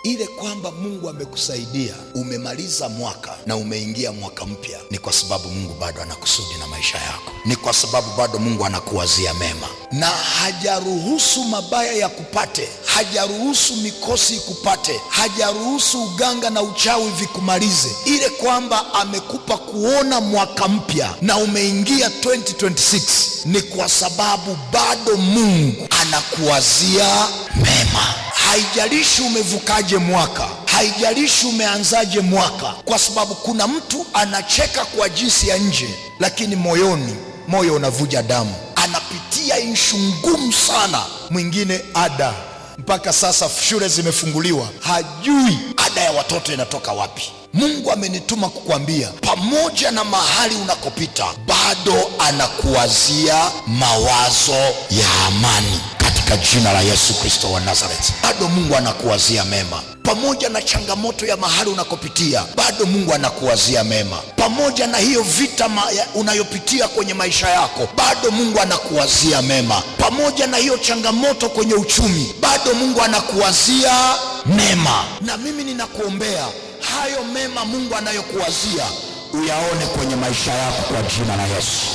Ile kwamba Mungu amekusaidia, umemaliza mwaka na umeingia mwaka mpya, ni kwa sababu Mungu bado anakusudi na maisha yako, ni kwa sababu bado Mungu anakuwazia mema, na hajaruhusu mabaya ya kupate, hajaruhusu mikosi ikupate, hajaruhusu uganga na uchawi vikumalize. Ile kwamba amekupa kuona mwaka mpya na umeingia 2026, ni kwa sababu bado Mungu anakuwazia mema. Haijalishi umevukaje mwaka, haijalishi umeanzaje mwaka, kwa sababu kuna mtu anacheka kwa jinsi ya nje, lakini moyoni, moyo unavuja damu, anapitia ishu ngumu sana. Mwingine ada, mpaka sasa shule zimefunguliwa, hajui ada ya watoto inatoka wapi. Mungu amenituma kukwambia, pamoja na mahali unakopita, bado anakuwazia mawazo ya amani katika jina la Yesu Kristo wa Nazareti. Bado Mungu anakuwazia mema. Pamoja na changamoto ya mahali unakopitia, bado Mungu anakuwazia mema. Pamoja na hiyo vita unayopitia kwenye maisha yako, bado Mungu anakuwazia mema. Pamoja na hiyo changamoto kwenye uchumi, bado Mungu anakuwazia mema. Na mimi ninakuombea hayo mema Mungu anayokuwazia uyaone kwenye maisha yako kwa jina la Yesu.